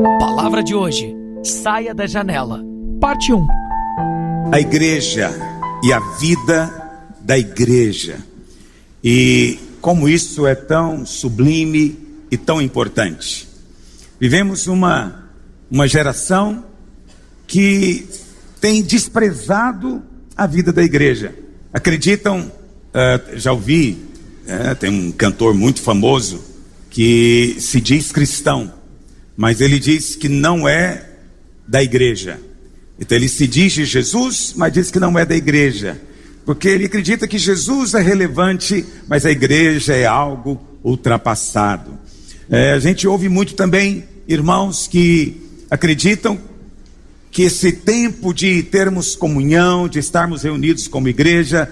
Palavra de hoje: saia da janela. Parte 1. A igreja e a vida da igreja. E como isso é tão sublime e tão importante. Vivemos uma geração que tem desprezado a vida da igreja. Acreditam, já ouvi, tem um cantor muito famoso que se diz cristão, mas ele diz que não é da igreja. Então ele se diz de Jesus, mas diz que não é da igreja, porque ele acredita que Jesus é relevante, mas a igreja é algo ultrapassado. A gente ouve muito também irmãos que acreditam que esse tempo de termos comunhão, de estarmos reunidos como igreja,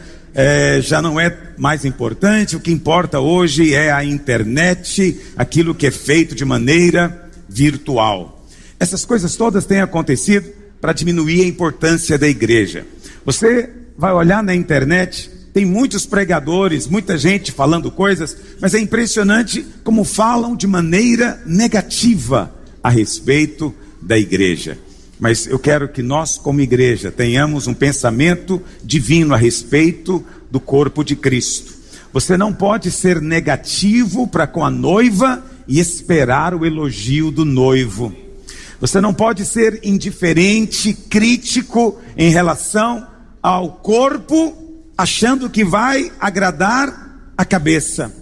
já não é mais importante. O que importa hoje é a internet, aquilo que é feito de maneira virtual. Essas coisas todas têm acontecido para diminuir a importância da igreja. Você vai olhar na internet, tem muitos pregadores, muita gente falando coisas, mas é impressionante como falam de maneira negativa a respeito da igreja. Mas eu quero que nós, como igreja, tenhamos um pensamento divino a respeito do corpo de Cristo. Você não pode ser negativo para com a noiva e esperar o elogio do noivo. Você não pode ser indiferente, crítico em relação ao corpo, achando que vai agradar a cabeça.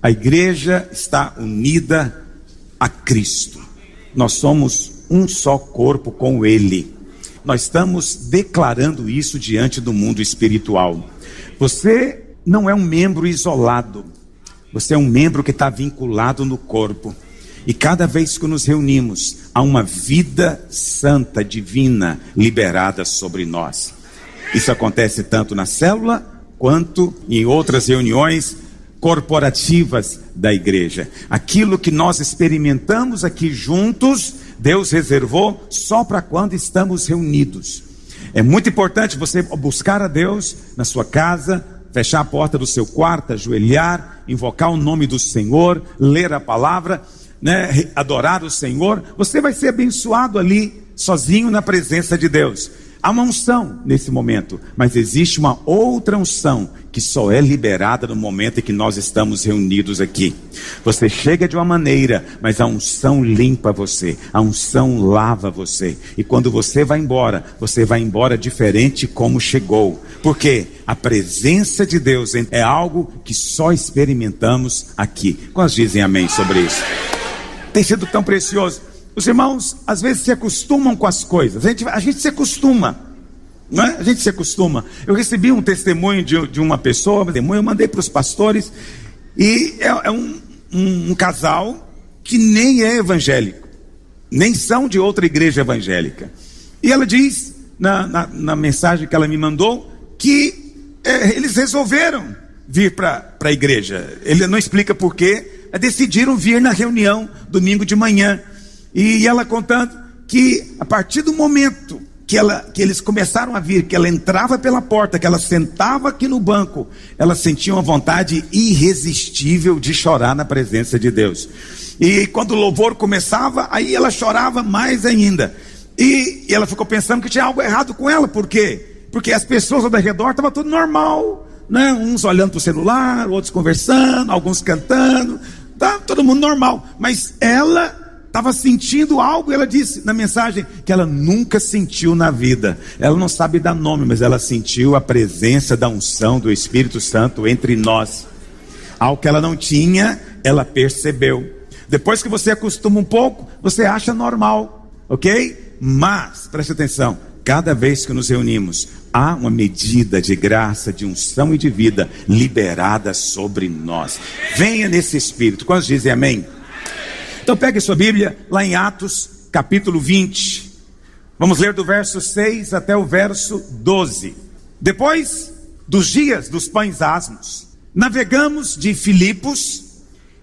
A igreja está unida a Cristo. Nós somos um só corpo com Ele. Nós estamos declarando isso diante do mundo espiritual. Você não é um membro isolado. Você é um membro que está vinculado no corpo. E cada vez que nos reunimos, há uma vida santa, divina, liberada sobre nós. Isso acontece tanto na célula, quanto em outras reuniões corporativas da igreja. Aquilo que nós experimentamos aqui juntos, Deus reservou só para quando estamos reunidos. É muito importante você buscar a Deus na sua casa, fechar a porta do seu quarto, ajoelhar, invocar o nome do Senhor, ler a palavra, adorar o Senhor. Você vai ser abençoado ali, sozinho na presença de Deus. Há uma unção nesse momento, mas existe uma outra unção que só é liberada no momento em que nós estamos reunidos aqui. Você chega de uma maneira, mas a unção limpa você, a unção lava você. E quando você vai embora diferente como chegou. Porque a presença de Deus é algo que só experimentamos aqui. Quantos dizem amém sobre isso? Tem sido tão precioso. Os irmãos, às vezes, se acostumam com as coisas. A gente se acostuma, não é? A gente se acostuma. Eu recebi um testemunho de uma pessoa, eu mandei para os pastores, e é um casal que nem é evangélico, nem são de outra igreja evangélica. E ela diz, na mensagem que ela me mandou, que eles resolveram vir para a igreja. Ele não explica por quê, decidiram vir na reunião, domingo de manhã. E ela contando que a partir do momento que eles começaram a vir, que ela entrava pela porta, que ela sentava aqui no banco, ela sentia uma vontade irresistível de chorar na presença de Deus. E quando o louvor começava, aí ela chorava mais ainda. E ela ficou pensando que tinha algo errado com ela. Por quê? Porque as pessoas ao redor estavam tudo normal, né? Uns olhando para o celular, outros conversando, alguns cantando, tá todo mundo normal. Mas ela estava sentindo algo. Ela disse na mensagem que ela nunca sentiu na vida. Ela não sabe dar nome, mas ela sentiu a presença da unção do Espírito Santo entre nós. Algo que ela não tinha, ela percebeu. Depois que você acostuma um pouco, você acha normal, ok? Mas, preste atenção, cada vez que nos reunimos, há uma medida de graça, de unção e de vida liberada sobre nós. Venha nesse Espírito. Quantos dizem amém? Então pegue sua Bíblia, lá em Atos, capítulo 20. Vamos ler do verso 6 até o verso 12. Depois dos dias dos pães asmos, navegamos de Filipos,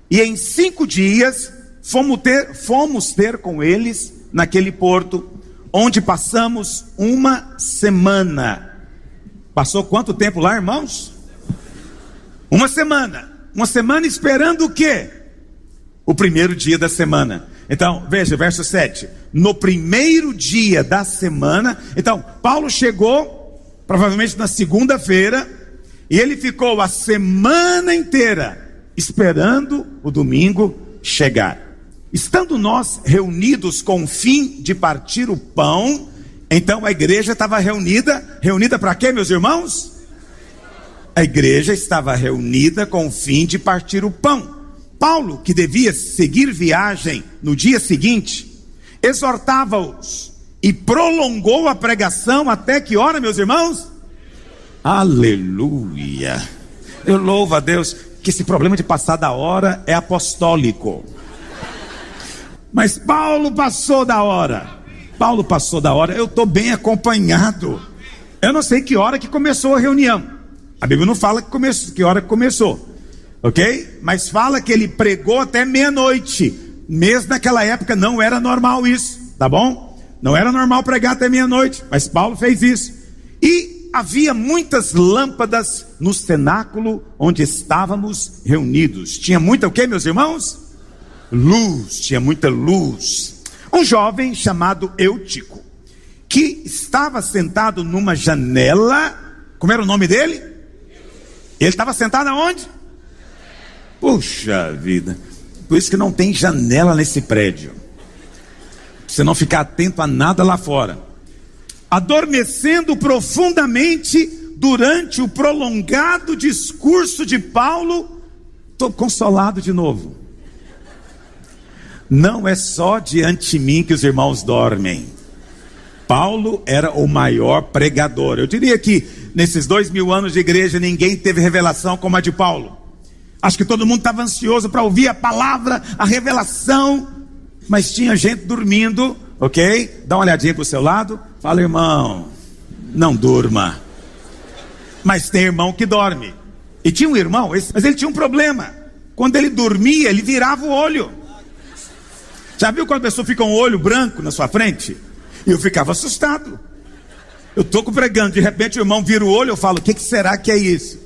e em 5 dias fomos ter com eles naquele porto, onde passamos uma semana. Passou quanto tempo lá, irmãos? Uma semana esperando o quê? O primeiro dia da semana. Então, veja, verso 7. No primeiro dia da semana, então, Paulo chegou, provavelmente na segunda-feira, e ele ficou a semana inteira esperando o domingo chegar. Estando nós reunidos com o fim de partir o pão, então a igreja estava reunida para quê, meus irmãos? A igreja estava reunida com o fim de partir o pão. Paulo, que devia seguir viagem no dia seguinte, exortava-os e prolongou a pregação até que hora, meus irmãos? Aleluia! Eu louvo a Deus que esse problema de passar da hora é apostólico. Mas Paulo passou da hora. Eu estou bem acompanhado. Eu não sei que hora que começou a reunião. A Bíblia não fala que hora que começou. Ok? Mas fala que ele pregou até meia-noite. Mesmo naquela época não era normal isso, tá bom? Não era normal pregar até meia-noite, mas Paulo fez isso. E havia muitas lâmpadas no cenáculo onde estávamos reunidos. Tinha muita o quê, meus irmãos? Luz, tinha muita luz. Um jovem chamado Eutico, que estava sentado numa janela. Como era o nome dele? Ele estava sentado aonde? Puxa vida, por isso que não tem janela nesse prédio, você não ficar atento a nada lá fora. Adormecendo profundamente durante o prolongado discurso de Paulo. Estou consolado de novo. Não é só diante de mim que os irmãos dormem. Paulo era o maior pregador. Eu diria que nesses 2000 anos de igreja ninguém teve revelação como a de Paulo. Acho que todo mundo estava ansioso para ouvir a palavra, a revelação, mas tinha gente dormindo, ok? Dá uma olhadinha para o seu lado, fala, irmão, não durma. Mas tem irmão que dorme. E tinha um irmão, mas ele tinha um problema. Quando ele dormia, ele virava o olho. Já viu quando a pessoa fica um olho branco na sua frente? E eu ficava assustado. Eu estou pregando, de repente o irmão vira o olho, eu falo, o que será que é isso?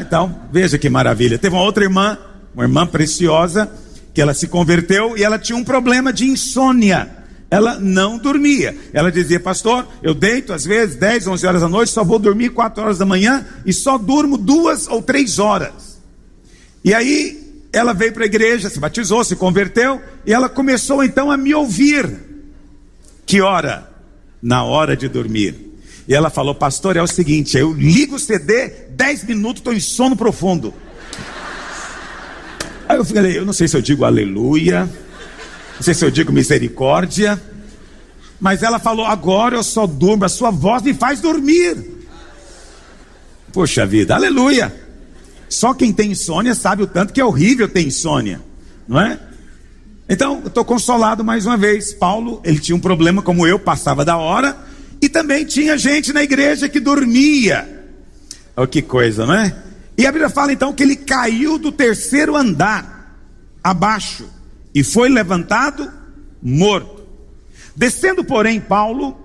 Então, veja que maravilha. Teve uma outra irmã, uma irmã preciosa, que ela se converteu e ela tinha um problema de insônia. Ela não dormia. Ela dizia, pastor, eu deito às vezes 10, 11 horas da noite, só vou dormir 4 horas da manhã e só durmo 2 ou 3 horas. E aí ela veio para a igreja, se batizou, se converteu, e ela começou então a me ouvir. Que hora? Na hora de dormir. E ela falou, pastor, é o seguinte, eu ligo o CD, 10 minutos, estou em sono profundo. Aí eu falei, eu não sei se eu digo aleluia, não sei se eu digo misericórdia, mas ela falou, agora eu só durmo, a sua voz me faz dormir. Poxa vida, aleluia. Só quem tem insônia sabe o tanto que é horrível ter insônia, não é? Então, eu estou consolado mais uma vez. Paulo, ele tinha um problema como eu, passava da hora. E também tinha gente na igreja que dormia. Oh, que coisa, não é? E a Bíblia fala então que ele caiu do 3º andar abaixo e foi levantado morto. Descendo, porém, Paulo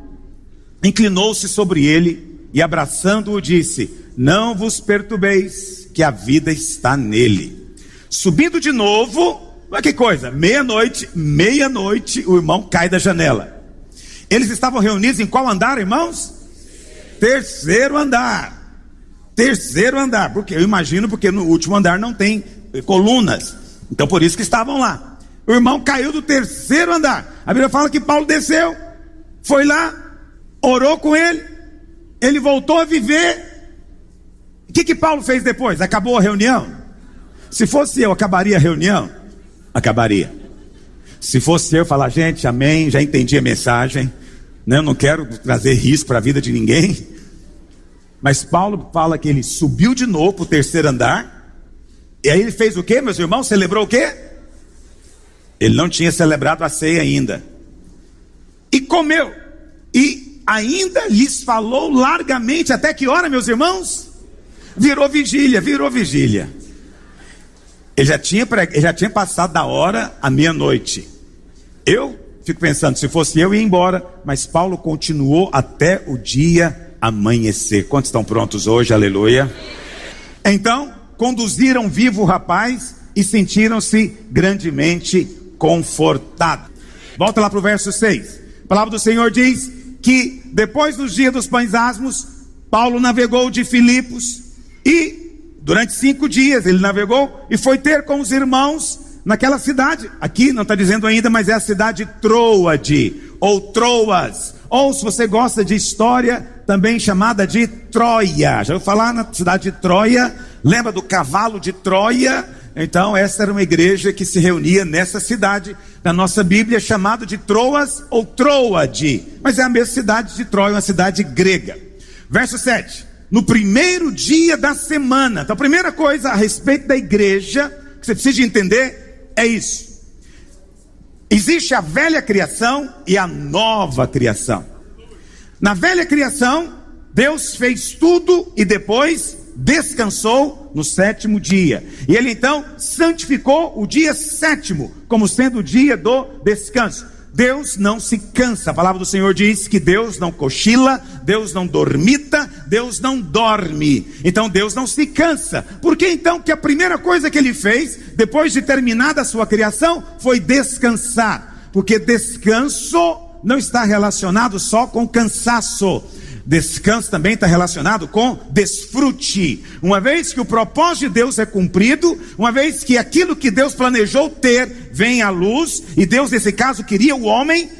inclinou-se sobre ele e abraçando-o disse, não vos perturbeis, que a vida está nele. Subindo de novo, olha que coisa, meia-noite, o irmão cai da janela. Eles estavam reunidos em qual andar, irmãos? 3º andar. 3º andar, porque eu imagino, porque no último andar não tem colunas, então por isso que estavam lá. O irmão caiu do 3º andar. A Bíblia fala que Paulo desceu, foi lá, orou com ele, ele voltou a viver. O que Paulo fez depois? Acabou a reunião? Se fosse eu, acabaria a reunião? Acabaria. Se fosse eu falar, gente, amém, já entendi a mensagem, né? Eu não quero trazer risco para a vida de ninguém. Mas Paulo fala que ele subiu de novo para o 3º andar. E aí ele fez o quê, meus irmãos? Celebrou o quê? Ele não tinha celebrado a ceia ainda. E comeu. E ainda lhes falou largamente. Até que hora, meus irmãos? Virou vigília. Ele já tinha passado da hora à meia-noite. Eu fico pensando, se fosse eu ia embora, mas Paulo continuou até o dia amanhecer. Quantos estão prontos hoje? Aleluia. Então, conduziram vivo o rapaz e sentiram-se grandemente confortado. Volta lá para o verso 6. A palavra do Senhor diz que depois dos dias dos pães asmos, Paulo navegou de Filipos e durante 5 dias ele navegou e foi ter com os irmãos naquela cidade. Aqui não está dizendo ainda, mas é a cidade Troade ou Troas, ou se você gosta de história, também chamada de Troia. Já ouviu falar na cidade de Troia? Lembra do cavalo de Troia? Então essa era uma igreja que se reunia nessa cidade, na nossa Bíblia chamada de Troas ou Troade, mas é a mesma cidade de Troia, uma cidade grega. Verso 7, no primeiro dia da semana. Então a primeira coisa a respeito da igreja que você precisa entender é isso: existe a velha criação e a nova criação. Na velha criação, Deus fez tudo e depois descansou no 7º dia. E ele então santificou o dia 7º como sendo o dia do descanso. Deus não se cansa. A palavra do Senhor diz que Deus não cochila, Deus não dormita, Deus não dorme. Então Deus não se cansa. Por que então que a primeira coisa que ele fez, depois de terminada a sua criação, foi descansar? Porque descanso não está relacionado só com cansaço. Descanso também está relacionado com desfrute. Uma vez que o propósito de Deus é cumprido, uma vez que aquilo que Deus planejou ter vem à luz, e Deus nesse caso queria o homem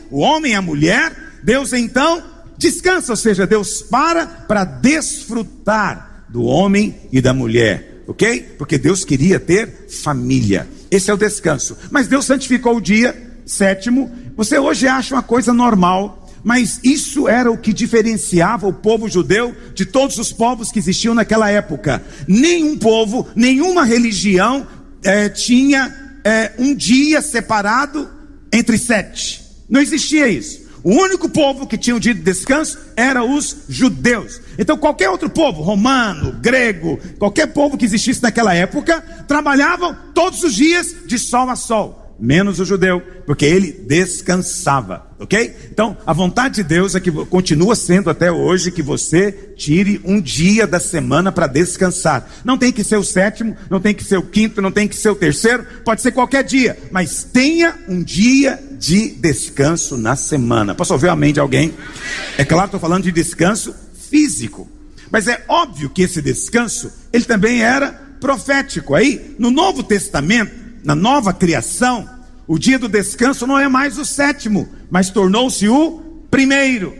e a mulher, Deus então descansa, ou seja, Deus para desfrutar do homem e da mulher, ok? Porque Deus queria ter família. Esse é o descanso. Mas Deus santificou o dia 7º. Você hoje acha uma coisa normal, mas isso era o que diferenciava o povo judeu de todos os povos que existiam naquela época. Nenhum povo, nenhuma religião tinha um dia separado entre 7. Não existia isso. O único povo que tinha um dia de descanso era os judeus. Então qualquer outro povo, romano, grego, qualquer povo que existisse naquela época, trabalhavam todos os dias de sol a sol. Menos o judeu, porque ele descansava, ok? Então, a vontade de Deus é que continua sendo até hoje que você tire um dia da semana para descansar. Não tem que ser o 7º, não tem que ser o 5º, não tem que ser o 3º, pode ser qualquer dia, mas tenha um dia de descanso na semana. Posso ouvir o amém de alguém? É claro, estou falando de descanso físico, mas é óbvio que esse descanso, ele também era profético. Aí, no Novo Testamento, na nova criação, o dia do descanso não é mais o 7º, mas tornou-se o 1º,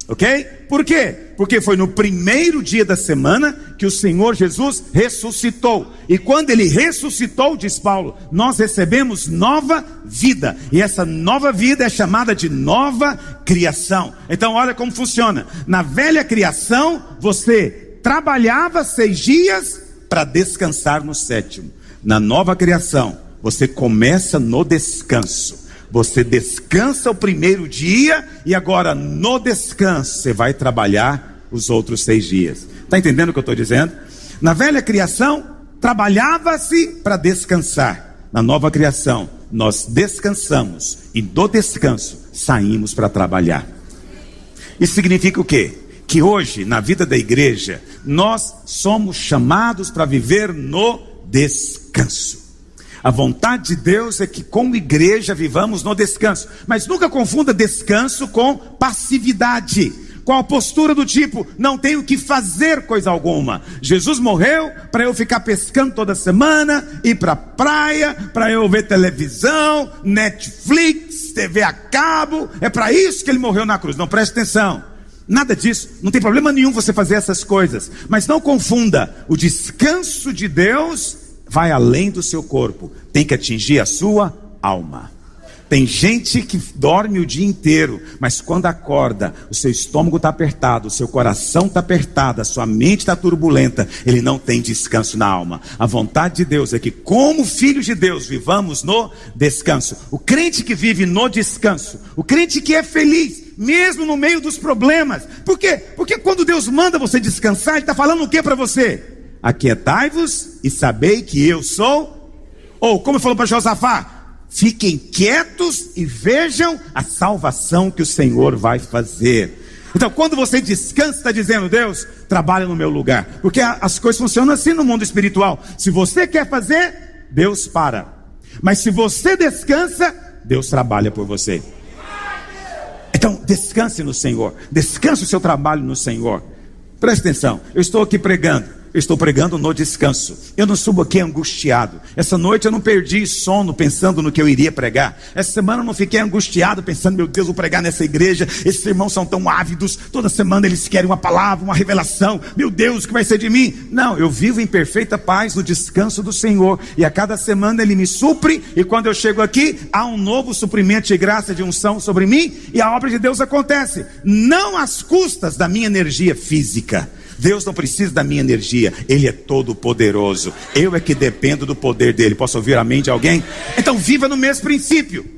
ok? Por quê? Porque foi no 1º dia da semana que o Senhor Jesus ressuscitou. E quando ele ressuscitou, diz Paulo, nós recebemos nova vida. E essa nova vida é chamada de nova criação. Então olha como funciona. Na velha criação, você trabalhava 6 dias para descansar no 7º. Na nova criação, você começa no descanso. Você descansa o 1º dia e agora no descanso você vai trabalhar os outros 6 dias. Está entendendo o que eu estou dizendo? Na velha criação, trabalhava-se para descansar. Na nova criação, nós descansamos e do descanso saímos para trabalhar. Isso significa o quê? Que hoje, na vida da igreja, nós somos chamados para viver no descanso. A vontade de Deus é que como igreja vivamos no descanso. Mas nunca confunda descanso com passividade, com a postura do tipo, não tenho que fazer coisa alguma. Jesus morreu para eu ficar pescando toda semana, ir para a praia, para eu ver televisão, Netflix, TV a cabo. É para isso que ele morreu na cruz. Não, preste atenção. Nada disso, não tem problema nenhum você fazer essas coisas. Mas não confunda, o descanso de Deus vai além do seu corpo, tem que atingir a sua alma. Tem gente que dorme o dia inteiro, mas quando acorda, o seu estômago está apertado, o seu coração está apertado, a sua mente está turbulenta, ele não tem descanso na alma. A vontade de Deus é que como filhos de Deus vivamos no descanso. O crente que vive no descanso, o crente que é feliz, mesmo no meio dos problemas. Por quê? Porque quando Deus manda você descansar, Ele está falando o que para você? Aquietai-vos e sabei que eu sou, ou como ele falou para Josafá, fiquem quietos e vejam a salvação que o Senhor vai fazer. Então quando você descansa, está dizendo, Deus, trabalha no meu lugar. Porque as coisas funcionam assim no mundo espiritual. Se você quer fazer, Deus para. Mas se você descansa, Deus trabalha por você. Então descanse no Senhor, descanse o seu trabalho no Senhor. Preste atenção, eu estou aqui pregando. Eu estou pregando no descanso. Eu não subo aqui angustiado. Essa noite eu não perdi sono pensando no que eu iria pregar. Essa semana eu não fiquei angustiado pensando, meu Deus, vou pregar nessa igreja. Esses irmãos são tão ávidos. Toda semana eles querem uma palavra, uma revelação. Meu Deus, o que vai ser de mim? Não, eu vivo em perfeita paz no descanso do Senhor. E a cada semana Ele me supre. E quando eu chego aqui, há um novo suprimento de graça, de unção sobre mim. E a obra de Deus acontece. Não às custas da minha energia física. Deus não precisa da minha energia, Ele é todo poderoso. Eu é que dependo do poder dEle. Posso ouvir amém de alguém? Então viva no mesmo princípio.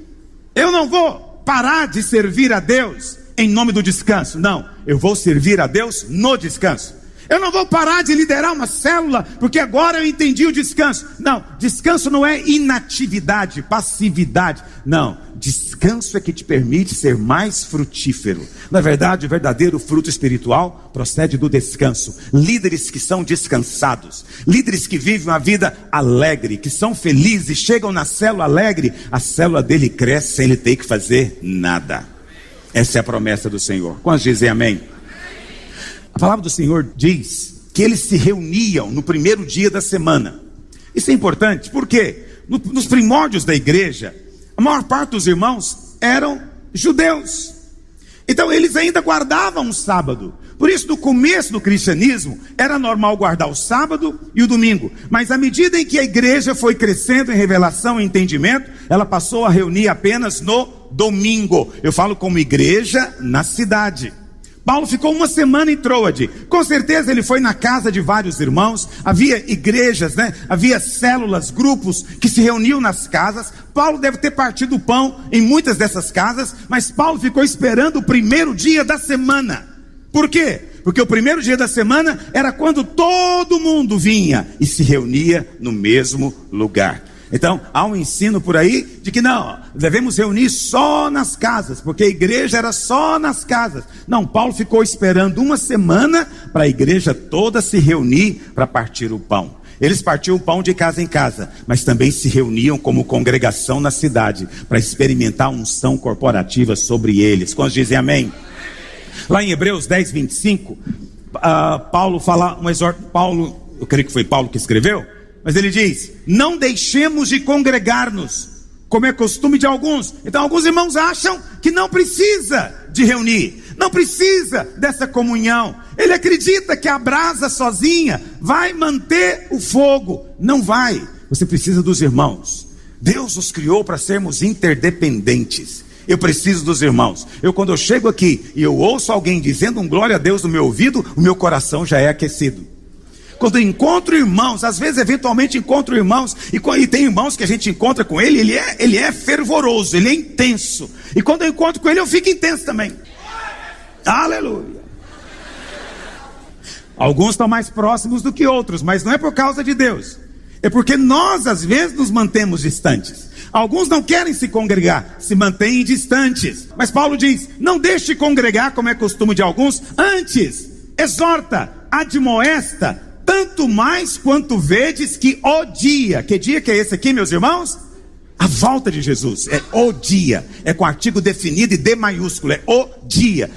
Eu não vou parar de servir a Deus em nome do descanso. Não, eu vou servir a Deus no descanso. Eu não vou parar de liderar uma célula porque agora eu entendi o descanso. Não, descanso não é inatividade, passividade. Não, descanso é que te permite ser mais frutífero. Na verdade, o verdadeiro fruto espiritual procede do descanso. Líderes que são descansados, líderes que vivem uma vida alegre, que são felizes, chegam na célula alegre, a célula dele cresce sem ele ter que fazer nada. Essa é a promessa do Senhor. Quantos dizem amém? A palavra do Senhor diz que eles se reuniam no primeiro dia da semana. Isso é importante, porque nos primórdios da igreja, a maior parte dos irmãos eram judeus. Então eles ainda guardavam o sábado. Por isso, no começo do cristianismo, era normal guardar o sábado e o domingo. Mas à medida em que a igreja foi crescendo em revelação e entendimento, ela passou a reunir apenas no domingo. Eu falo como igreja na cidade. Paulo ficou uma semana em Troade. Com certeza ele foi na casa de vários irmãos. Havia igrejas, havia células, grupos que se reuniam nas casas. Paulo deve ter partido o pão em muitas dessas casas. Mas Paulo ficou esperando o primeiro dia da semana. Por quê? Porque o primeiro dia da semana era quando todo mundo vinha e se reunia no mesmo lugar. Então, há um ensino por aí de que não, devemos reunir só nas casas, porque a igreja era só nas casas. Não, Paulo ficou esperando uma semana para a igreja toda se reunir para partir o pão. Eles partiam o pão de casa em casa, mas também se reuniam como congregação na cidade, para experimentar a unção corporativa sobre eles. Quantos dizem amém? Lá em Hebreus 10, 25, Paulo fala, eu creio que foi Paulo que escreveu, mas ele diz, não deixemos de congregar-nos, como é costume de alguns. Então alguns irmãos acham que não precisa de reunir, não precisa dessa comunhão. Ele acredita que a brasa sozinha vai manter o fogo. Não vai, você precisa dos irmãos. Deus nos criou para sermos interdependentes. Eu preciso dos irmãos. Quando eu chego aqui e eu ouço alguém dizendo um glória a Deus no meu ouvido, o meu coração já é aquecido. Quando eu encontro irmãos, às vezes eventualmente encontro irmãos, e tem irmãos que a gente encontra com ele é fervoroso, ele é intenso. E quando eu encontro com ele, eu fico intenso também. Aleluia. Alguns estão mais próximos do que outros, mas não é por causa de Deus. É porque nós às vezes nos mantemos distantes. Alguns não querem se congregar, se mantêm distantes. Mas Paulo diz, não deixe de congregar como é costume de alguns. Antes, exorta, admoesta, tanto mais quanto vedes que o dia. Que dia que é esse aqui, meus irmãos? A volta de Jesus, é o dia, é com artigo definido e D maiúsculo, é o dia,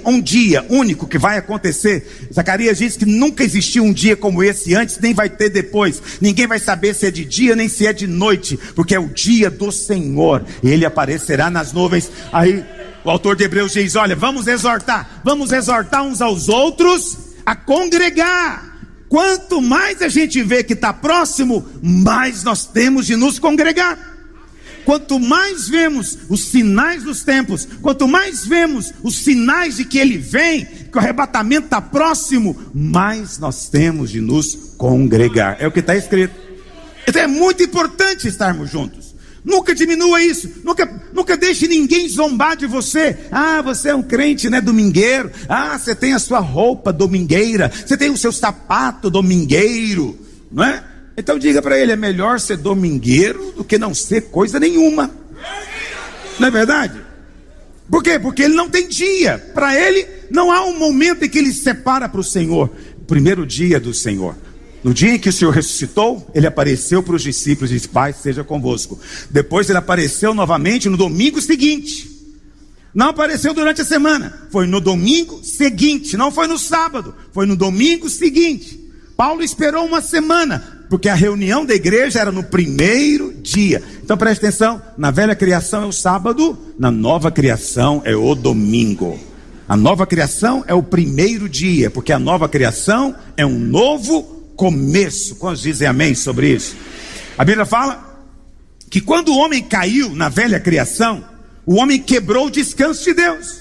um dia único que vai acontecer. Zacarias diz que nunca existiu um dia como esse antes, nem vai ter depois. Ninguém vai saber se é de dia nem se é de noite, porque é o dia do Senhor, e Ele aparecerá nas nuvens. Aí o autor de Hebreus diz, olha, vamos exortar uns aos outros a congregar. Quanto mais a gente vê que está próximo, mais nós temos de nos congregar. Quanto mais vemos os sinais dos tempos, quanto mais vemos os sinais de que Ele vem, que o arrebatamento está próximo, mais nós temos de nos congregar. É o que está escrito. Então é muito importante estarmos juntos. Nunca diminua isso, nunca deixe ninguém zombar de você. Ah, você é um crente, domingueiro. Ah, você tem a sua roupa domingueira, você tem o seu sapato domingueiro, não é? Então diga para ele, é melhor ser domingueiro do que não ser coisa nenhuma. Não é verdade? Por quê? Porque ele não tem dia. Para ele não há um momento em que ele se separa para o Senhor. O primeiro dia do Senhor. No dia em que o Senhor ressuscitou, ele apareceu para os discípulos e disse: Pai, seja convosco. Depois ele apareceu novamente no domingo seguinte. Não apareceu durante a semana, foi no domingo seguinte, não foi no sábado, foi no domingo seguinte. Paulo esperou uma semana, porque a reunião da igreja era no primeiro dia. Então preste atenção, na velha criação é o sábado, na nova criação é o domingo. A nova criação é o primeiro dia, porque a nova criação é um novo começo. Quantos dizem amém sobre isso? A Bíblia fala que quando o homem caiu na velha criação, o homem quebrou o descanso de Deus.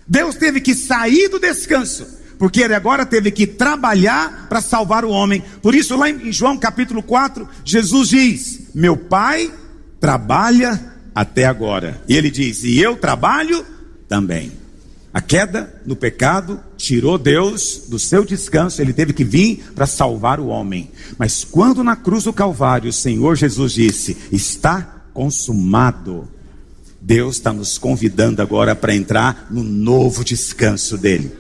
Deus teve que sair do descanso, porque ele agora teve que trabalhar para salvar o homem. Por isso lá em João capítulo 4, Jesus diz: meu Pai trabalha até agora. E ele diz: e eu trabalho também. A queda no pecado tirou Deus do seu descanso, ele teve que vir para salvar o homem. Mas quando na cruz do Calvário o Senhor Jesus disse: está consumado, Deus está nos convidando agora para entrar no novo descanso dele.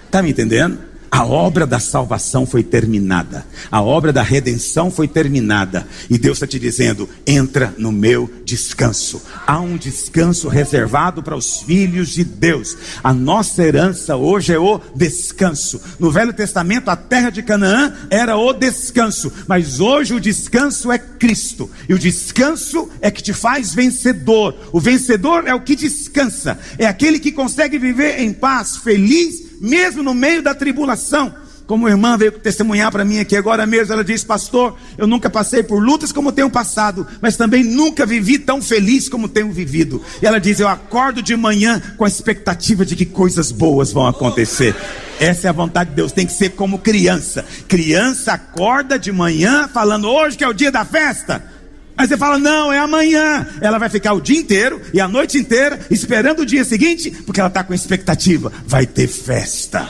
Está me entendendo? A obra da salvação foi terminada, a obra da redenção foi terminada, e Deus está te dizendo: entra no meu descanso. Há um descanso reservado para os filhos de Deus. A nossa herança hoje é o descanso. No Velho Testamento a terra de Canaã era o descanso, mas hoje o descanso é Cristo, e o descanso é que te faz vencedor. O vencedor é o que descansa, é aquele que consegue viver em paz, feliz, mesmo no meio da tribulação. Como a irmã veio testemunhar para mim aqui agora mesmo, ela disse: pastor, eu nunca passei por lutas como tenho passado, mas também nunca vivi tão feliz como tenho vivido. E ela diz: eu acordo de manhã com a expectativa de que coisas boas vão acontecer. Essa é a vontade de Deus. Tem que ser como criança. Criança acorda de manhã falando: hoje que é o dia da festa. Aí você fala: não, é amanhã. Ela vai ficar o dia inteiro e a noite inteira esperando o dia seguinte, porque ela está com expectativa. Vai ter festa.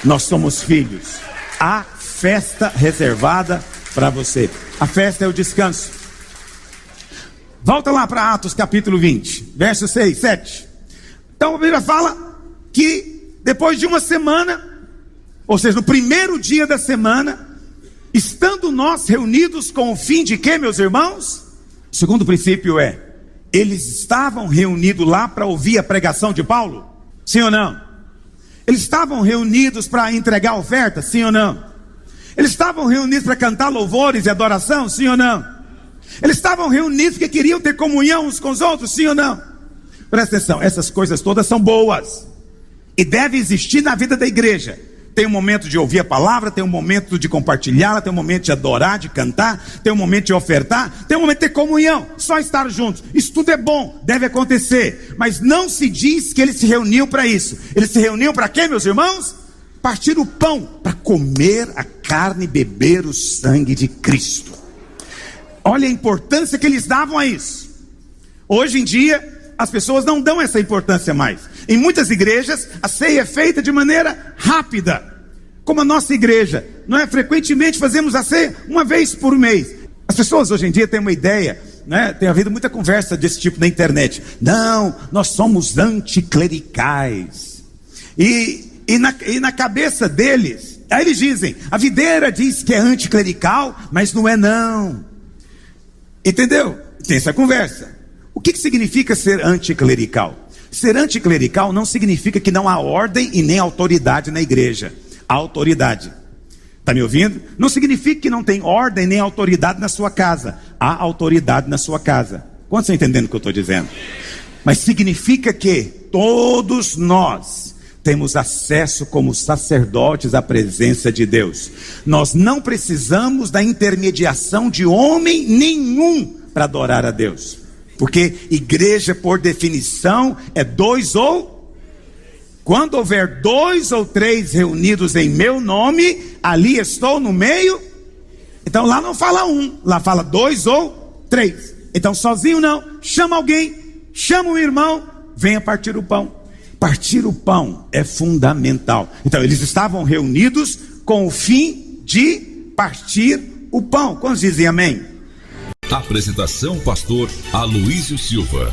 Nós somos filhos. Há festa reservada para você. A festa é o descanso. Volta lá para Atos capítulo 20, versos 6, 7. Então a Bíblia fala que depois de uma semana, ou seja, no primeiro dia da semana, estando nós reunidos com o fim de quê, meus irmãos? O segundo princípio é: eles estavam reunidos lá para ouvir a pregação de Paulo? Sim ou não? Eles estavam reunidos para entregar oferta? Sim ou não? Eles estavam reunidos para cantar louvores e adoração? Sim ou não? Eles estavam reunidos porque queriam ter comunhão uns com os outros? Sim ou não? Presta atenção, essas coisas todas são boas e devem existir na vida da igreja. Tem um momento de ouvir a palavra, tem um momento de compartilhá-la, tem um momento de adorar, de cantar, tem um momento de ofertar, tem um momento de ter comunhão, só estar juntos. Isso tudo é bom, deve acontecer, mas não se diz que eles se reuniam para isso. Eles se reuniam para quê, meus irmãos? Partir o pão, para comer a carne e beber o sangue de Cristo. Olha a importância que eles davam a isso. Hoje em dia as pessoas não dão essa importância mais. Em muitas igrejas a ceia é feita de maneira rápida, como a nossa igreja, não é? Frequentemente fazemos a ceia uma vez por mês. As pessoas hoje em dia têm uma ideia, né? Tem havido muita conversa desse tipo na internet. Não, nós somos anticlericais. E na cabeça deles, aí eles dizem: a videira diz que é anticlerical, mas não é não. Entendeu? Tem essa conversa. O que significa ser anticlerical? Ser anticlerical não significa que não há ordem e nem autoridade na igreja. Há autoridade. Está me ouvindo? Não significa que não tem ordem nem autoridade na sua casa. Há autoridade na sua casa. Quantos estão entendendo o que eu estou dizendo? Mas significa que todos nós temos acesso como sacerdotes à presença de Deus. Nós não precisamos da intermediação de homem nenhum para adorar a Deus. Porque igreja, por definição, é dois ou... Quando houver 2 ou 3 reunidos em meu nome, ali estou no meio. Então lá não fala 1, lá fala 2 ou 3. Então sozinho não, chama alguém, chama um irmão, venha partir o pão. Partir o pão é fundamental. Então eles estavam reunidos com o fim de partir o pão. Quantos dizem amém? Apresentação: pastor Aloísio Silva.